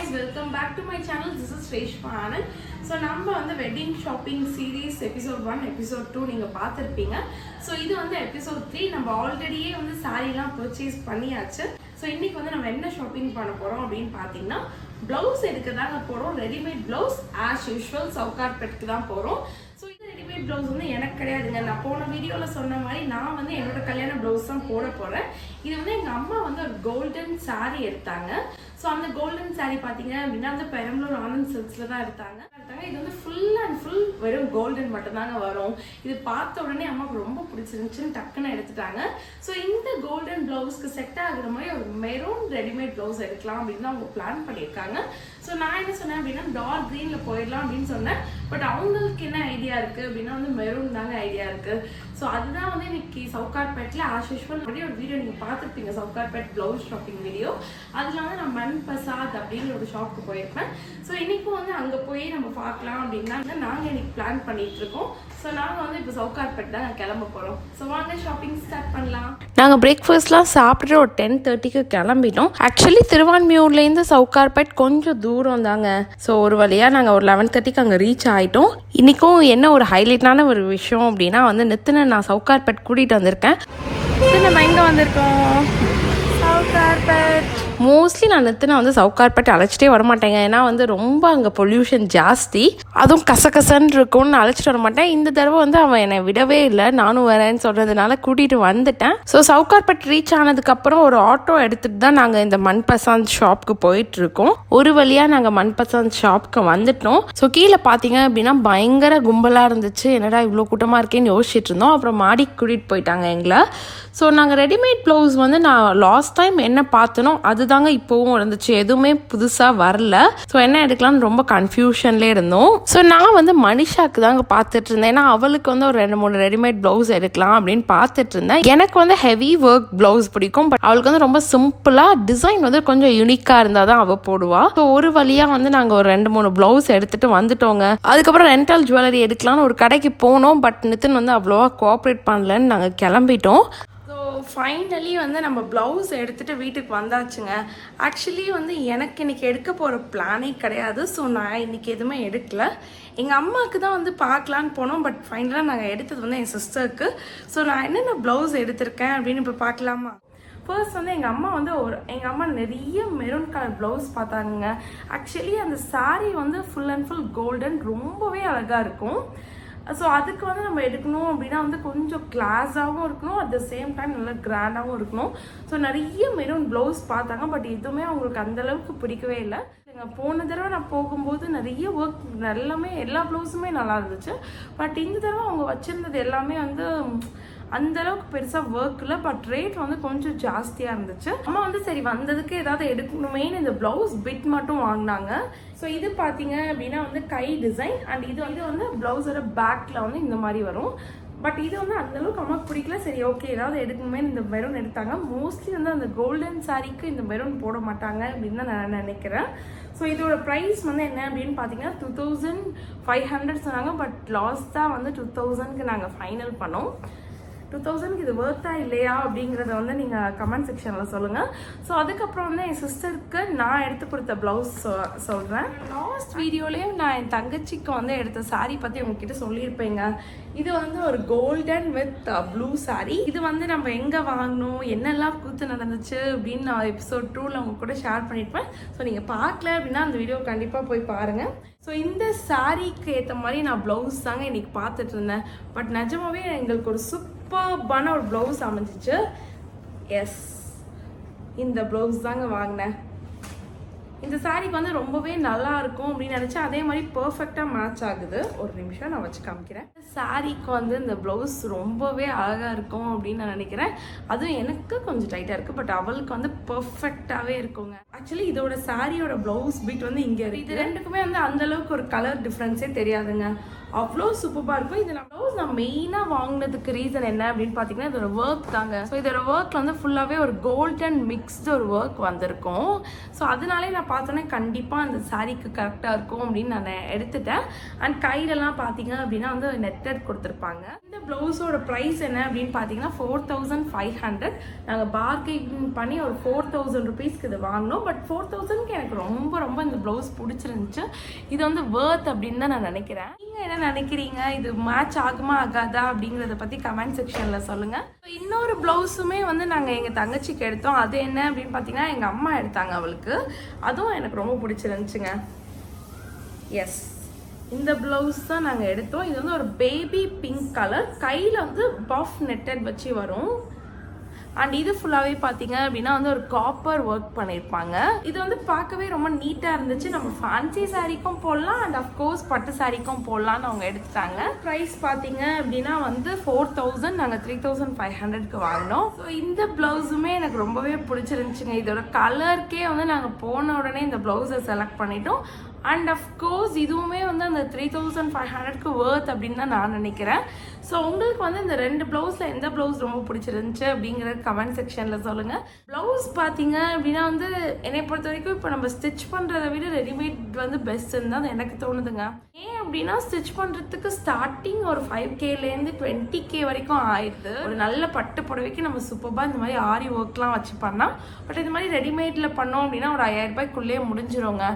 guys, welcome back to my channel. This is Reshma Anand. So நம்ம வந்து wedding shopping series episode 1 episode 2 நீங்க பார்த்திருப்பீங்க. So இது வந்து எபிசோட் 3. நம்ம ஆல்ரெடியே வந்து சாரீலாம் பர்ச்சேஸ் பண்ணியாச்சு. ஸோ இன்னைக்கு வந்து நம்ம என்ன ஷாப்பிங் பண்ண போறோம் அப்படின்னு பார்த்தீங்கன்னா பிளவுஸ் எடுக்க தாங்க போறோம். ரெடிமேட் பிளவுஸ் ஆஸ் யூஷுவல் சவுகார்பேட்க்கு தான் போறோம். ஸோ இந்த ரெடிமேட் பிளவுஸ் வந்து எனக்கு கிடையாதுங்க. நான் போன வீடியோவில் சொன்ன மாதிரி நான் வந்து என்னோட கல்யாண பிளவுஸ் தான் போட போறேன். இது வந்து எங்க அம்மா வந்து ஒரு கோல்டன் சாரீ எடுத்தாங்க. ஸோ அந்த கோல்டன் சாரீ பார்த்தீங்க அப்படின்னா வந்து பெரம்பலூர் ஆனந்த் சில்க்ஸில் தான் எடுத்தாங்க. இது வந்து ஃபுல் அண்ட் ஃபுல் வெறும் கோல்டன் மட்டும் தாங்க வரும். இது பார்த்த உடனே அம்மாவுக்கு ரொம்ப பிடிச்சிருந்துச்சுன்னு டக்குன்னு எடுத்துட்டாங்க. ஸோ இந்த கோல்டன் பிளவுஸ்க்கு செட் ஆகுற மாதிரி ஒரு மெரூன் ரெடிமேட் பிளவுஸ் எடுக்கலாம் அப்படின்னு தான் அவங்க பிளான் பண்ணியிருக்காங்க. ஸோ நான் என்ன சொன்னேன் அப்படின்னா டார்க் க்ரீனில் போயிடலாம் அப்படின்னு சொன்னேன். பட் அவங்களுக்கு என்ன ஐடியா இருக்குது அப்படின்னா வந்து மெரூன் தாங்க ஐடியா இருக்குது. ஸோ அதுதான் வந்து இன்னைக்கு சவுகார்பேட்டில் ஆஸ் யூஷுவல் ஒரு வீடியோ நீங்கள் பார்த்துருப்பீங்க, சவுகார்பேட் பிளவுஸ் ஷாப்பிங் வீடியோ. அதில் வந்து நான் மண் பசாத் அப்படிங்கிற ஒரு ஷாப்புக்கு போயிருப்பேன். ஸோ இன்றைக்கும் வந்து அங்கே போய் நம்ம பார்க்கலாம் அப்படின்னா நாங்கள் இன்னைக்கு பிளான் பண்ணிட்டு இருக்கோம். ஸோ நாங்கள் வந்து இப்போ சவுகார்பேட் தான் கிளம்ப போகிறோம். ஸோ வாங்க ஷாப்பிங் ஸ்டார்ட் பண்ணலாம். நாங்கள் பிரேக்ஃபாஸ்ட்லாம் சாப்பிட்டுட்டு ஒரு 10:30க்கு கிளம்பிட்டோம். ஆக்சுவலி திருவான்மியூர்லேருந்து சவுகார்பேட் கொஞ்சம் தூரம் தாங்க. ஸோ ஒரு வழியாக நாங்கள் ஒரு 11:30க்கு அங்கே ரீச் ஆகிட்டோம். இன்றைக்கும் என்ன ஒரு ஹைலைட்டான ஒரு விஷயம் அப்படின்னா வந்து நித்தின நான் சவுகார்பேட் கூட்டிகிட்டு வந்திருக்கேன். நம்ம எங்கே வந்திருக்கோம்? சவுகார்பேட். மோஸ்ட்லி நான் நித்தின வந்து சவுகார்பேட் அழைச்சிட்டே வரமாட்டேங்க. ஏன்னா வந்து ரொம்ப அங்கே பொல்யூஷன் ஜாஸ்தி, அதுவும் கசகசன்னு இருக்கும்னு அழைச்சிட்டு வரமாட்டேன். இந்த தடவை வந்து அவன் என்னை விடவே இல்லை, நானும் வரேன்னு சொல்கிறதுனால கூட்டிகிட்டு வந்துட்டேன். ஸோ சவுகார்பேட் ரீச் ஆனதுக்கப்புறம் ஒரு ஆட்டோ எடுத்துகிட்டு தான் நாங்கள் இந்த மண் பசாந்த் ஷாப்புக்கு போயிட்டுருக்கோம். ஒரு வழியாக நாங்கள் மண் பசாந்த் ஷாப்புக்கு வந்துட்டோம். ஸோ கீழே பார்த்தீங்க அப்படின்னா பயங்கர கும்பலாக இருந்துச்சு. என்னடா இவ்வளோ கூட்டமாக இருக்கேன்னு யோசிச்சுட்டு இருந்தோம். அப்புறம் மாடிக்கு கூட்டிகிட்டு போயிட்டாங்க எங்களை. ஸோ நாங்கள் ரெடிமேட் ப்ளவுஸ் வந்து நான் லாஸ்ட் டைம் என்ன பார்த்தனோ அதுதாங்க இப்போவும் இருந்துச்சு, எதுவுமே புதுசாக வரல. ஸோ என்ன எடுக்கலாம்னு ரொம்ப கன்ஃபியூஷன்லேயே இருந்தோம். ஸோ நான் வந்து மனிஷாக்கு தாங்க பார்த்துட்டு இருந்தேன். ஏன்னா அவளுக்கு வந்து ஒரு 2-3 ரெடிமேட் ப்ளவுஸ் எடுக்கலாம் அப்படின்னு பார்த்துட்டு இருந்தேன். எனக்கு வந்து ஹெவி ஒர்க் ப்ளவுஸ் பிடிக்கும். பட் அவளுக்கு வந்து ரொம்ப சிம்பிளாக டிசைன் வந்து கொஞ்சம் யூனிக்காக இருந்தால் தான் அவள் போடுவா. ஸோ ஒரு வழியாக வந்து நாங்கள் ஒரு 2-3 ப்ளவுஸ் எடுத்துகிட்டு வந்துட்டோங்க. அதுக்கப்புறம் ரெண்டல் ஜுவல்லரி எடுக்கலாம்னு ஒரு கடைக்கு போனோம். பட் நித்தின் வந்து அவ்வளோவா கோஆப்ரேட் பண்ணலன்னு நாங்கள் கிளம்பிட்டோம். ஃபைனலி வந்து நம்ம ப்ளவுஸ் எடுத்துகிட்டு வீட்டுக்கு வந்தாச்சுங்க. ஆக்சுவலி வந்து எனக்கு இன்றைக்கி எடுக்க போகிற பிளானே கிடையாது. ஸோ நான் இன்றைக்கி எதுவுமே எடுக்கல. எங்கள் அம்மாவுக்கு தான் வந்து பார்க்கலான்னு போனோம். பட் ஃபைனலாக நாங்கள் எடுத்தது வந்து என் சிஸ்டருக்கு. ஸோ நான் என்னென்ன ப்ளவுஸ் எடுத்திருக்கேன் அப்படின்னு இப்போ பார்க்கலாமா? ஃபர்ஸ்ட் வந்து எங்கள் அம்மா நிறைய மெரூன் கலர் ப்ளவுஸ் பார்த்தாங்க. ஆக்சுவலி அந்த சாரீ வந்து ஃபுல் அண்ட் ஃபுல் கோல்டன், ரொம்பவே அழகாக இருக்கும். ஸோ அதுக்கு வந்து நம்ம எடுக்கணும் அப்படின்னா வந்து கொஞ்சம் கிளாஸாகவும் இருக்கணும், அட் த சேம் டைம் நல்லா கிராண்டாகவும் இருக்கணும். ஸோ நிறைய மெரூன் ப்ளவுஸ் பார்த்தாங்க. பட் எதுவுமே அவங்களுக்கு அந்தளவுக்கு பிடிக்கவே இல்லை. போன தடவை நான் போகும்போது நிறைய ஒர்க் எல்லா ப்ளவுஸுமே நல்லா இருந்துச்சு. பட் இந்த தடவை அவங்க வச்சுருந்தது எல்லாமே வந்து அந்த அளவுக்கு பெருசாக ஒர்க் இல்லை. பட் ரேட் வந்து கொஞ்சம் ஜாஸ்தியாக இருந்துச்சு. அம்மா வந்து சரி வந்ததுக்கு ஏதாவது எடுக்கணுமேனு இந்த ப்ளவுஸ் பிட் மட்டும் வாங்கினாங்க. ஸோ இது பார்த்தீங்க அப்படின்னா வந்து கை டிசைன் அண்ட் இது வந்து ப்ளவுஸோட பேக்கில் வந்து இந்த மாதிரி வரும். பட் இது வந்து அந்தளவுக்கு அம்மாவுக்கு பிடிக்கல. சரி ஓகே ஏதாவது எடுக்கணுமே இந்த மெரூன் எடுத்தாங்க. மோஸ்ட்லி வந்து அந்த கோல்டன் சாரீக்கு இந்த மெரூன் போட மாட்டாங்க அப்படின்னு தான் நான் நினைக்கிறேன். ஸோ இதோட ப்ரைஸ் வந்து என்ன அப்படின்னு பார்த்தீங்கன்னா 2500 சொன்னாங்க. பட் லாஸ்ட்டாக வந்து 2000க்கு நாங்கள் ஃபைனல் பண்ணோம். 2000க்கு இது ஒர்த்தா இல்லையா அப்படிங்கிறத வந்து நீங்கள் கமெண்ட் செக்ஷனில் சொல்லுங்கள். ஸோ அதுக்கப்புறம் வந்து என் சிஸ்டருக்கு நான் எடுத்து கொடுத்த ப்ளவுஸ் சொல்கிறேன். லாஸ்ட் வீடியோலேயே நான் என் தங்கச்சிக்கு வந்து எடுத்த சாரீ பற்றி உங்ககிட்ட சொல்லியிருப்பேங்க. இது வந்து ஒரு கோல்டன் வித் ப்ளூ சாரீ. இது வந்து நம்ம எங்கே வாங்கினோம், என்னெல்லாம் கூத்து நடந்துச்சு அப்படின்னு நான் எபிசோட் 2ல் உங்க கூட ஷேர் பண்ணியிருப்பேன். ஸோ நீங்கள் பார்க்கல அப்படின்னா அந்த வீடியோ கண்டிப்பாக போய் பாருங்கள். ஸோ இந்த சாரீக்கு ஏற்ற மாதிரி நான் ப்ளவுஸ் தாங்க இன்றைக்கி பார்த்துட்டு இருந்தேன். பட் நிஜமாவே எங்களுக்கு ஒரு சூப்பர்பான ஒரு ப்ளவுஸ் அமைஞ்சிச்சு. எஸ், இந்த ப்ளவுஸ் தாங்க வாங்கினேன். இந்த சாரீக்கு வந்து ரொம்பவே நல்லா இருக்கும் அப்படின்னு நினச்சேன். அதே மாதிரி பர்ஃபெக்டாக மேட்ச் ஆகுது. ஒரு நிமிஷம் நான் வச்சு காமிக்கிறேன். சாரீக்கு வந்து இந்த ப்ளவுஸ் ரொம்பவே அழகாக இருக்கும் அப்படின்னு நான் நினைக்கிறேன். அதுவும் எனக்கு கொஞ்சம் டைட்டாக இருக்குது. பட் அவளுக்கு வந்து பர்ஃபெக்டாகவே இருக்குங்க. ஆக்சுவலி இதோட சாரியோட ப்ளவுஸ் பீட் வந்து இங்கே இருக்குது. இது ரெண்டுக்குமே வந்து அந்தளவுக்கு ஒரு கலர் டிஃப்ரென்ஸே தெரியாதுங்க. அவ்வளோ சூப்பராக இருக்கும். இது நான் மெயினாக வாங்கினதுக்கு ரீசன் என்ன அப்படின்னு பார்த்தீங்கன்னா இதோட ஒர்க் தாங்க. ஸோ இதோட ஒர்க்கில் வந்து ஃபுல்லாகவே ஒரு கோல்டன் மிக்ஸ்டு ஒரு ஒர்க் வந்திருக்கும். ஸோ அதனாலே நான் பார்த்தோன்னே கண்டிப்பாக அந்த சாரீக்கு கரெக்டாக இருக்கும் அப்படின்னு நான் எடுத்துட்டேன். அண்ட் கையிலலாம் பார்த்தீங்க அப்படின்னா வந்து நெட்டட் கொடுத்துருப்பாங்க. இந்த ப்ளவுஸோட ப்ரைஸ் என்ன அப்படின்னு பார்த்தீங்கன்னா 4500. நாங்கள் பார்கெயின் பண்ணி ஒரு 4000 ருபீஸ்க்கு இது வாங்கினோம். பட் 4000க்கு எனக்கு ரொம்ப ரொம்ப இந்த ப்ளவுஸ் பிடிச்சிருந்துச்சு. இது வந்து வேர்த் அப்படின்னு தான் நான் நினைக்கிறேன். நீங்கள் என்ன நினைக்கிறீங்க? இது மேட்ச் ஆகுமா ஆகாதா அப்படிங்கிறத பற்றி கமெண்ட் செக்ஷனில் சொல்லுங்கள். இன்னொரு ப்ளவுஸுமே வந்து நாங்கள் எங்கள் தங்கச்சிக்கு எடுத்தோம். அது என்ன அப்படின்னு பார்த்தீங்கன்னா எங்கள் அம்மா எடுத்தாங்க அவளுக்கு. அதுவும் எனக்கு ரொம்ப பிடிச்சிருந்துச்சுங்க. எஸ், இந்த ப்ளவுஸ் தான் நாங்கள் எடுத்தோம். இது வந்து ஒரு பேபி பிங்க் கலர், கையில் வந்து பஃப் நெட்டட் வச்சு வரும். அண்ட் இது ஃபுல்லாகவே பார்த்தீங்க அப்படின்னா வந்து ஒரு காப்பர் ஒர்க் பண்ணியிருப்பாங்க. இது வந்து பார்க்கவே ரொம்ப நீட்டாக இருந்துச்சு. நம்ம ஃபேன்சி சாரீக்கும் போடலாம் அண்ட் அஃப்கோர்ஸ் பட்டு சாரீக்கும் போடலான்னு அவங்க எடுத்துட்டாங்க. ப்ரைஸ் பார்த்தீங்க அப்படின்னா வந்து 4000, நாங்கள் 3500க்கு வாங்கினோம். ஸோ இந்த ப்ளவுஸுமே எனக்கு ரொம்பவே பிடிச்சிருந்துச்சுங்க. இதோட கலருக்கே வந்து நாங்கள் போன உடனே இந்த ப்ளவுஸை செலக்ட் பண்ணிட்டோம். அண்ட் அஃப்கோர்ஸ் இதுவுமே வந்து அந்த 3500க்கு வேர்த் அப்படின்னு தான் நான் நினைக்கிறேன். ஸோ உங்களுக்கு வந்து இந்த 2 ப்ளவுஸில் எந்த ப்ளவுஸ் ரொம்ப பிடிச்சிருந்துச்சு அப்படிங்கிற கமெண்ட் செக்ஷனில் சொல்லுங்கள். ப்ளவுஸ் பார்த்தீங்க அப்படின்னா வந்து என்னை பொறுத்த வரைக்கும் இப்போ நம்ம ஸ்டிச் பண்ணுறதை விட ரெடிமேட் வந்து பெஸ்ட்டுன்னு தான் எனக்கு தோணுதுங்க. ஏன் அப்படின்னா ஸ்டிச் பண்ணுறதுக்கு ஸ்டார்டிங் ஒரு 5Kலேருந்து 20K வரைக்கும் ஆயிடுது. ஒரு நல்ல பட்டு புடவைக்கு நம்ம சூப்பராக இந்த மாதிரி ஆரி ஒர்க்லாம் வச்சு பண்ணலாம். பட் இந்த மாதிரி ரெடிமேடில் பண்ணோம் அப்படின்னா ஒரு 5000 ரூபாய்க்குள்ளேயே முடிஞ்சிருங்க.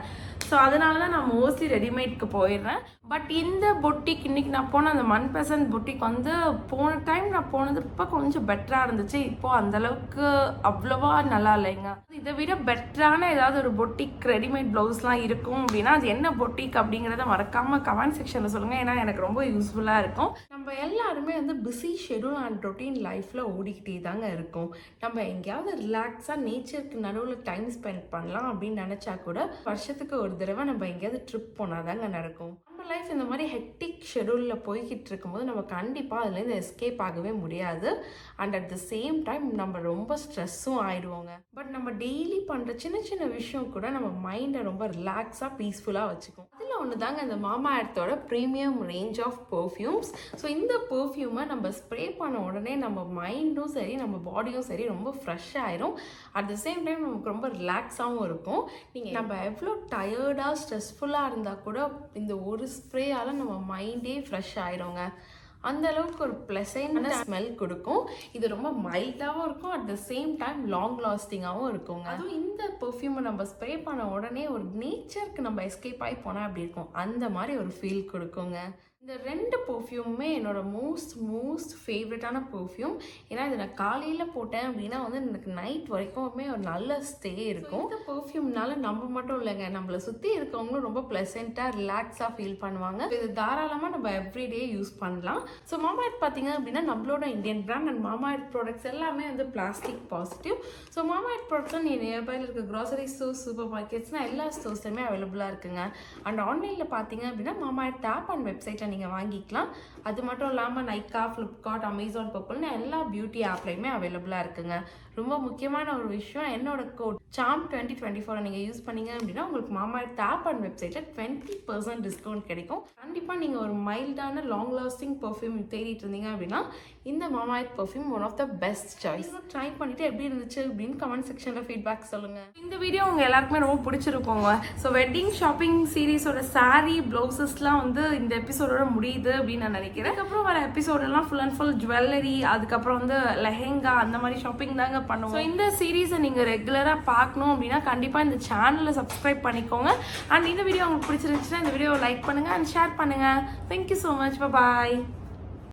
ஸோ அதனால தான் நான் மோஸ்ட்லி ரெடிமேட்க்கு போயிடுறேன். பட் இந்த பொட்டிக் இன்றைக்கி நான் போன அந்த மன்பசந்த் பொட்டிக் வந்து போன டைம் நான் போனது இப்போ கொஞ்சம் பெட்டராக இருந்துச்சு. இப்போது அந்தளவுக்கு அவ்வளோவா நல்லா இல்லைங்க. இதை விட பெட்டரான ஏதாவது ஒரு பொட்டிக் ரெடிமேட் ப்ளவுஸ்லாம் இருக்கும் அப்படின்னா அது என்ன பொட்டிக் அப்படிங்கிறத மறக்காமல் கமெண்ட் செக்ஷனில் சொல்லுங்கள். ஏன்னா எனக்கு ரொம்ப யூஸ்ஃபுல்லாக இருக்கும். நம்ம எல்லாருமே வந்து பிஸி ஷெடியூல் அண்ட் ரொட்டீன் லைஃப்பில் ஓடிக்கிட்டே தாங்க இருக்கும். நம்ம எங்கேயாவது ரிலாக்ஸாக நேச்சருக்கு நடுவில் டைம் ஸ்பெண்ட் பண்ணலாம் அப்படின்னு நினச்சா கூட வருஷத்துக்கு ஒரு தடவை நம்ம எங்கேயாவது ட்ரிப் போனால் தாங்க நடக்கும். நம்ம லைஃப் இந்த மாதிரி ஹெக்டிக் ஷெடியூலில் போய்கிட்டு இருக்கும்போது நம்ம கண்டிப்பாக அதுலேருந்து எஸ்கேப் ஆகவே முடியாது. And at the same time நம்ம ரொம்ப ஸ்ட்ரெஸ்ஸும் ஆயிடுவோங்க. பட் நம்ம டெய்லி பண்ணுற சின்ன சின்ன விஷயம் கூட நம்ம மைண்டை ரொம்ப ரிலாக்ஸாக பீஸ்ஃபுல்லாக வச்சுக்கும். அதில் ஒன்று தாங்க இந்த மாமா எர்த்தோட premium range of perfumes. So இந்த பர்ஃப்யூமை நம்ம ஸ்ப்ரே பண்ண உடனே நம்ம மைண்டும் சரி நம்ம பாடியும் சரி ரொம்ப ஃப்ரெஷ் ஆயிரும். அட் த சேம் டைம் நமக்கு ரொம்ப ரிலாக்ஸாகவும் இருக்கும். நீங்கள் நம்ம எவ்வளோ டயர்டாக ஸ்ட்ரெஸ்ஃபுல்லாக இருந்தால் கூட இந்த ஒரு ஸ்ப்ரேயால் நம்ம மைண்டே ஃப்ரெஷ் ஆயிடுங்க. அந்த அளவுக்கு ஒரு ப்ளசன்ட் ஸ்மெல் கொடுக்கும். இது ரொம்ப மைல்டாகவும் இருக்கும். At the same time long லாஸ்டிங்காகவும் இருக்குங்க. அதுவும் இந்த பெர்ஃப்யூமை நம்ம ஸ்ப்ரே பண்ண உடனே ஒரு நேச்சருக்கு நம்ம எஸ்கேப் ஆகி போனால் அப்படி இருக்கும். அந்த மாதிரி ஒரு ஃபீல் கொடுக்குங்க. இந்த 2 பெர்ஃப்யூமுமே என்னோட மோஸ்ட் ஃபேவரட்டான பெர்ஃப்யூம். ஏன்னா இதை நான் காலையில் போட்டேன் அப்படின்னா வந்து எனக்கு நைட் வரைக்குமே ஒரு நல்ல ஸ்டே இருக்கும். இந்த பெர்ஃப்யூம்னால நம்ம மட்டும் இல்லைங்க, நம்மளை சுற்றி இருக்கவங்களும் ரொம்ப ப்ளசண்ட்டாக ரிலாக்ஸாக ஃபீல் பண்ணுவாங்க. இது தாராளமாக நம்ம எவ்ரிடே யூஸ் பண்ணலாம். ஸோ மாமா எர்த் பார்த்தீங்க அப்படின்னா நம்மளோட இந்தியன் பிராண்ட் அண்ட் மாமா எர்த் ப்ராடக்ட்ஸ் எல்லாமே வந்து பிளாஸ்டிக் பாசிட்டிவ். ஸோ மாமா எர்த் ப்ராடக்ட்ஸ் நீ நியர்பையில் இருக்க க்ராசரி ஸ்டோர்ஸ், சூப்பர் மார்க்கெட்ஸ்னால் எல்லா ஸ்டோர்ஸ்லையுமே அவைலபிளாக இருக்குங்க. அண்ட் ஆன்லைனில் பார்த்தீங்க அப்படின்னா மாமா எர்த் ஆப் அண்ட் வெப்சைட்டில் நீங்கள் வாங்கிக்கலாம். அது மட்டும் இல்லாமல் நைக்கா, ஃப்ளிப்கார்ட், அமேசான், பர்பிள்னு எல்லா பியூட்டி ஆப்லையுமே அவைலபிளாக இருக்குங்க. ரொம்ப முக்கியமான ஒரு விஷயம், என்னோட கோட் சாம் 2024 நீங்கள் யூஸ் பண்ணீங்க அப்படின்னா உங்களுக்கு மாமா எர்த் ஆப் அண்ட் வெப்சைட்டில் 20% டிஸ்கவுண்ட் கிடைக்கும். கண்டிப்பாக நீங்கள் ஒரு மைல்டான லாங் லாஸ்டிங் பர்ஃப்யூம் தேடிட்டு இருந்தீங்க அப்படின்னா இந்த மாமா earth perfume one of the best choice. Try பண்ணிவிட்டு எப்படி இருந்துச்சு அப்படின்னு கமெண்ட் செக்ஷனில் ஃபீட்பேக் சொல்லுங்கள். இந்த வீடியோ உங்கள் எல்லாருக்குமே ரொம்ப பிடிச்சிருக்கோங்க. ஸோ வெட்டிங் ஷாப்பிங் சீரீஸோட சாரீ ப்ளவுசஸ்லாம் வந்து இந்த எபிசோடோட முடியுது அப்படின்னு நான் நினைக்கிறேன். அதுக்கப்புறம் வர எபிசோடெல்லாம் ஃபுல் அண்ட் ஃபுல் ஜுவல்லரி, அதுக்கப்புறம் வந்து லெஹெங்கா, அந்த மாதிரி ஷாப்பிங் தாங்க பண்ணுவோம். ஸோ இந்த சீரீஸை நீங்கள் ரெகுலராக பார்க்கணும் அப்படின்னா கண்டிப்பாக இந்த சேனலை சப்ஸ்கிரைப் பண்ணிக்கோங்க. அண்ட் இந்த வீடியோ உங்களுக்கு பிடிச்சிருந்துச்சுன்னா இந்த வீடியோவை லைக் பண்ணுங்கள் அண்ட் ஷேர் பண்ணுங்கள். Thank you so much. பாய்.